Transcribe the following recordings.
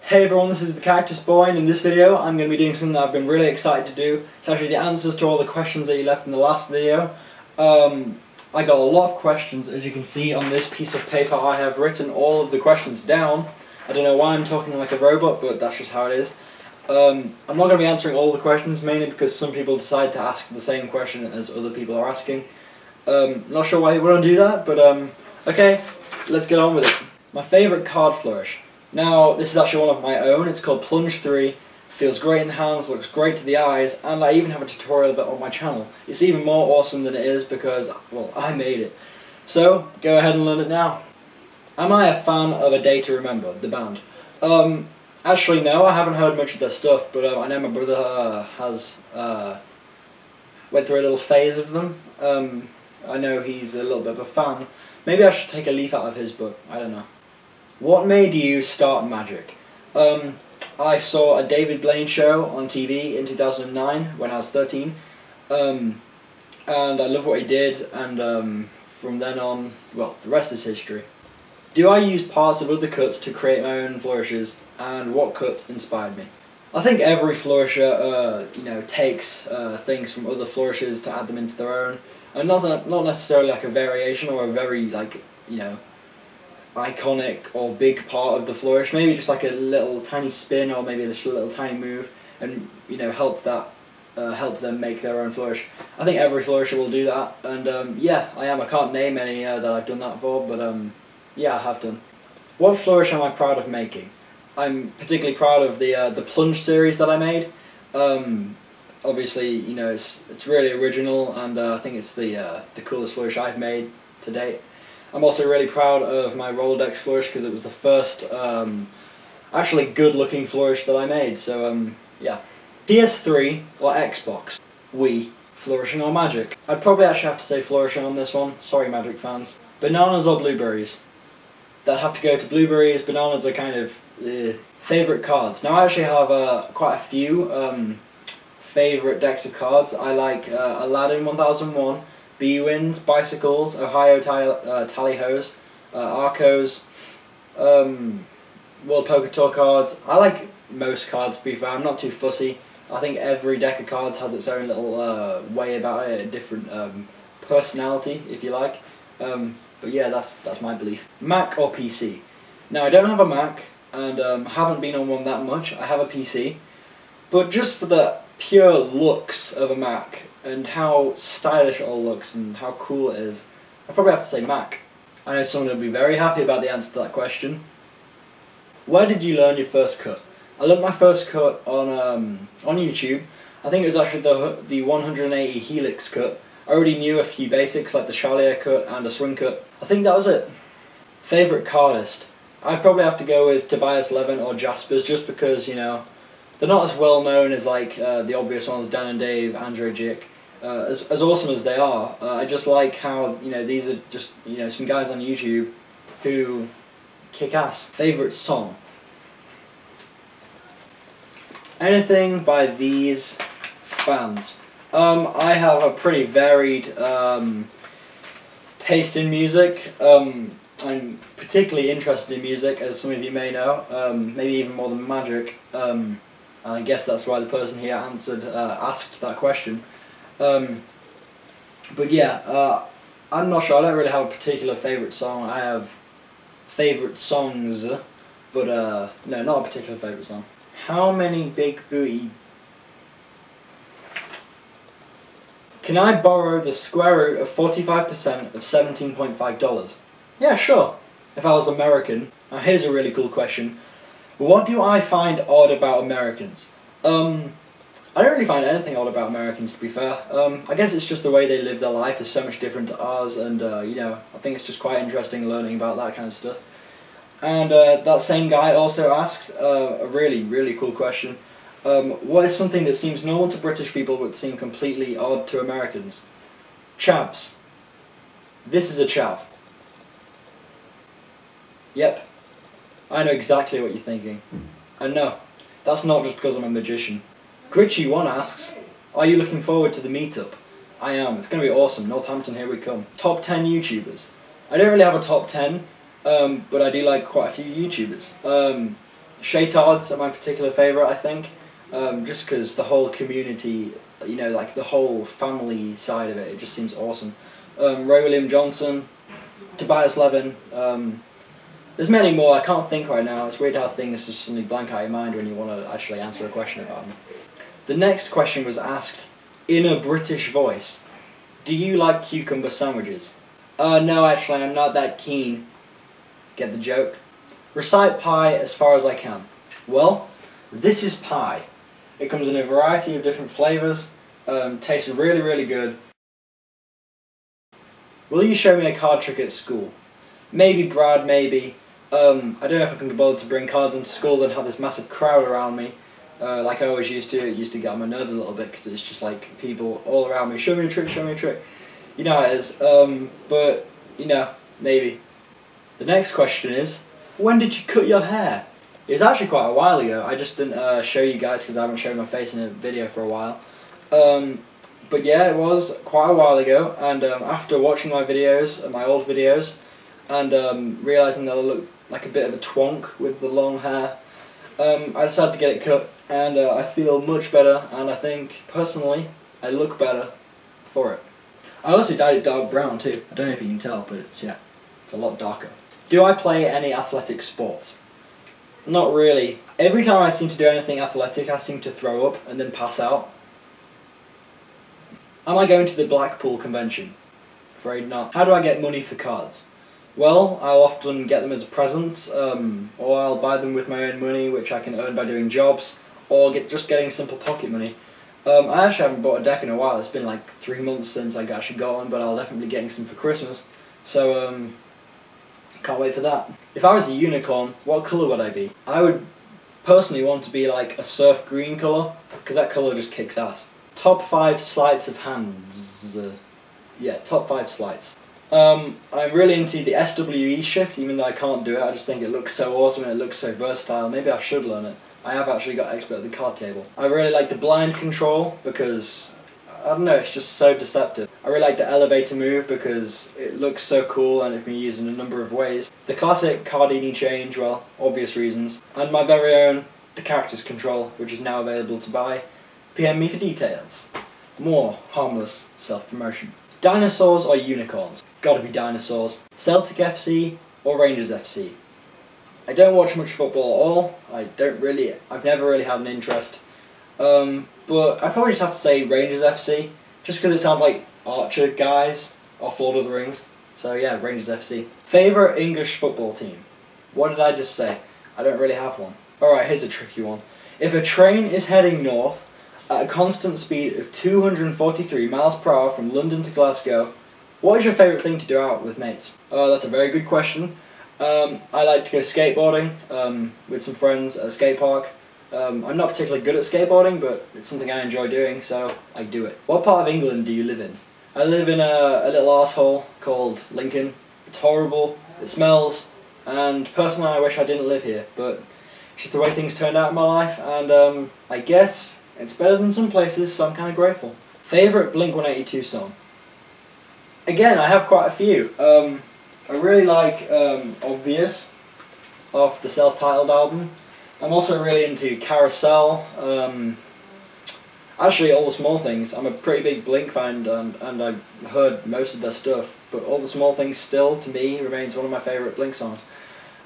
Hey everyone, this is TheCactusBoi, and in this video I'm going to be doing something that I've been really excited to do. It's actually the answers to all the questions that you left in the last video. I got a lot of questions. As you can see on this piece of paper, I have written all of the questions down. I don't know why I'm talking like a robot, but that's just how it is. I'm not going to be answering all the questions, mainly because some people decide to ask the same question as other people are asking. Not sure why you wouldn't do that, but okay, let's get on with it. My favourite card flourish. Now, this is actually one of my own. It's called Plunge 3. Feels great in the hands, looks great to the eyes, and I even have a tutorial of it on my channel. It's even more awesome than it is because, well, I made it. So, go ahead and learn it now. Am I a fan of A Day to Remember, the band? Actually no, I haven't heard much of their stuff, but I know my brother has went through a little phase of them. I know he's a little bit of a fan. Maybe I should take a leaf out of his book, I don't know. What made you start magic? I saw a David Blaine show on TV in 2009 when I was 13, and I love what he did, and from then on, well, the rest is history. Do I use parts of other cuts to create my own flourishes, and what cuts inspired me? I think every flourisher, takes things from other flourishes to add them into their own, and not necessarily like a variation or a very iconic or big part of the flourish. Maybe just like a little tiny spin or maybe just a little tiny move, and help them make their own flourish. I think every flourisher will do that, and yeah, I can't name any that I've done that for, but yeah, I have done. What flourish am I proud of making? I'm particularly proud of the Plunge series that I made. Obviously, it's really original, and I think it's the coolest flourish I've made to date. I'm also really proud of my Rolodex flourish because it was the first actually good-looking flourish that I made. So yeah. PS3 or Xbox? Wii, flourishing or magic? I'd probably actually have to say flourishing on this one. Sorry, magic fans. Bananas or blueberries? That have to go to blueberries. Bananas are kind of favourite cards. Now I actually have quite a few favourite decks of cards. I like Aladdin 1001. B-Wins, Bicycles, Ohio Tally-Hos, Arcos, World Poker Tour cards. I like most cards, to be fair. I'm not too fussy. I think every deck of cards has its own little way about it, a different personality, if you like. But yeah, that's my belief. Mac or PC? Now, I don't have a Mac, and haven't been on one that much. I have a PC. But just for the pure looks of a Mac, and how stylish it all looks and how cool it is, I probably have to say Mac. I know someone will be very happy about the answer to that question. Where did you learn your first cut? I learned my first cut on YouTube. I think it was actually the 180 helix cut. I already knew a few basics like the Charlier cut and a swing cut. I think that was it. Favourite cardist? I'd probably have to go with Tobias Levin or Jaspers, just because, they're not as well known as like the obvious ones, Dan and Dave, Andre Jick. As awesome as they are, I just like how these are just some guys on YouTube who kick ass. Favourite song? Anything by these bands. I have a pretty varied taste in music. I'm particularly interested in music, as some of you may know, maybe even more than magic. I guess that's why the person here asked that question. But yeah, I'm not sure. I don't really have a particular favourite song. I have favourite songs, but no, not a particular favourite song. How many big booty? Can I borrow the square root of 45% of $17.5? Yeah, sure. If I was American. Now here's a really cool question. What do I find odd about Americans? I don't really find anything odd about Americans, to be fair. I guess it's just the way they live their life is so much different to ours, and I think it's just quite interesting learning about that kind of stuff. And that same guy also asked a really, really cool question. What is something that seems normal to British people but seem completely odd to Americans? Chavs. This is a chav. Yep. I know exactly what you're thinking. And no, that's not just because I'm a magician. Gritchy1 asks, are you looking forward to the meetup? I am, it's going to be awesome. Northampton, here we come. Top 10 YouTubers. I don't really have a top 10, but I do like quite a few YouTubers. Shaytards are my particular favourite, I think, just because the whole community, you know, like the whole family side of it, it just seems awesome. Ray William Johnson, Tobias Levin, there's many more, I can't think right now. It's weird how things just suddenly blank out of your mind when you want to actually answer a question about them. The next question was asked in a British voice. Do you like cucumber sandwiches? No, actually, I'm not that keen. Get the joke? Recite pie as far as I can. Well, this is pie. It comes in a variety of different flavours, tastes really, really good. Will you show me a card trick at school? Maybe, Brad, maybe. I don't know if I can be bothered to bring cards into school and have this massive crowd around me. Like I always used to. It used to get on my nerves a little bit because it's just like people all around me. Show me a trick, show me a trick. You know how it is. But, you know, maybe. The next question is, when did you cut your hair? It was actually quite a while ago. I just didn't show you guys because I haven't shown my face in a video for a while. But yeah, it was quite a while ago, and after watching my videos, my old videos, and realising that I looked like a bit of a twonk with the long hair, I decided to get it cut, and I feel much better, and I think, personally, I look better for it. I also dyed it dark brown too. I don't know if you can tell, but it's a lot darker. Do I play any athletic sports? Not really. Every time I seem to do anything athletic, I seem to throw up and then pass out. Am I going to the Blackpool convention? Afraid not. How do I get money for cards? Well, I'll often get them as a present, or I'll buy them with my own money, which I can earn by doing jobs, or just getting simple pocket money. I actually haven't bought a deck in a while. It's been like 3 months since I actually got one, but I'll definitely be getting some for Christmas. So, can't wait for that. If I was a unicorn, what colour would I be? I would personally want to be like a surf green colour, because that colour just kicks ass. Top 5 sleights of hands. Yeah, top 5 sleights. I'm really into the SWE shift, even though I can't do it. I just think it looks so awesome and it looks so versatile. Maybe I should learn it. I have actually got expert at the card table. I really like the blind control because, I don't know, it's just so deceptive. I really like the elevator move because it looks so cool and it can be used in a number of ways. The classic Cardini change, well, obvious reasons. And my very own The Cactus control, which is now available to buy. PM me for details. More harmless self-promotion. Dinosaurs or unicorns? Gotta be dinosaurs. Celtic FC or Rangers FC? I don't watch much football at all. I've never really had an interest. But I probably just have to say Rangers FC, just because it sounds like Archer guys off Lord of the Rings. So yeah, Rangers FC. Favourite English football team? What did I just say? I don't really have one. Alright, here's a tricky one. If a train is heading north at a constant speed of 243 miles per hour from London to Glasgow, what is your favourite thing to do out with mates? That's a very good question. I like to go skateboarding with some friends at a skate park. I'm not particularly good at skateboarding, but it's something I enjoy doing, so I do it. What part of England do you live in? I live in a little arsehole called Lincoln. It's horrible, it smells, and personally I wish I didn't live here, but it's just the way things turned out in my life, and I guess it's better than some places, so I'm kind of grateful. Favourite Blink-182 song? Again, I have quite a few. I really like Obvious off the self-titled album. I'm also really into Carousel, actually All the Small Things. I'm a pretty big Blink fan and I've heard most of their stuff, but All the Small Things still, to me, remains one of my favourite Blink songs.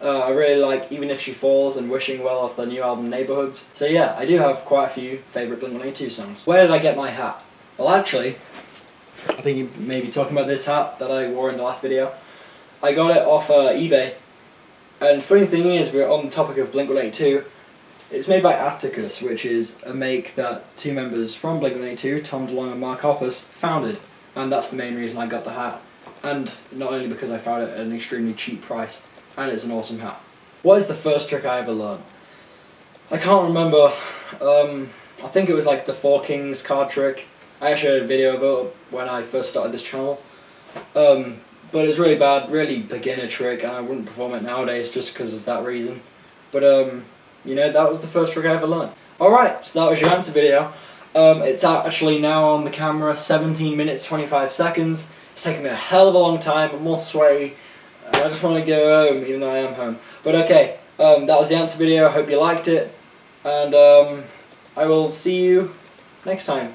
I really like Even If She Falls and Wishing Well off their new album Neighbourhoods. So yeah, I do have quite a few favourite Blink-182 songs. Where did I get my hat? Well actually, I think you may be talking about this hat that I wore in the last video. I got it off eBay, and funny thing is, we're on the topic of Blink-182, it's made by Atticus, which is a make that 2 members from Blink-182, Tom DeLonge and Mark Hoppus, founded, and that's the main reason I got the hat. And not only because I found it at an extremely cheap price, and it's an awesome hat. What is the first trick I ever learned? I can't remember. I think it was like the 4 Kings card trick. I actually had a video about it when I first started this channel. But it's really bad, really beginner trick, and I wouldn't perform it nowadays just because of that reason. But you know, that was the first trick I ever learned. Alright, so that was your answer video. It's actually now on the camera 17 minutes 25 seconds. It's taken me a hell of a long time, I'm all sweaty. I just want to go home, even though I am home. But okay, That was the answer video. I hope you liked it, and I will see you next time.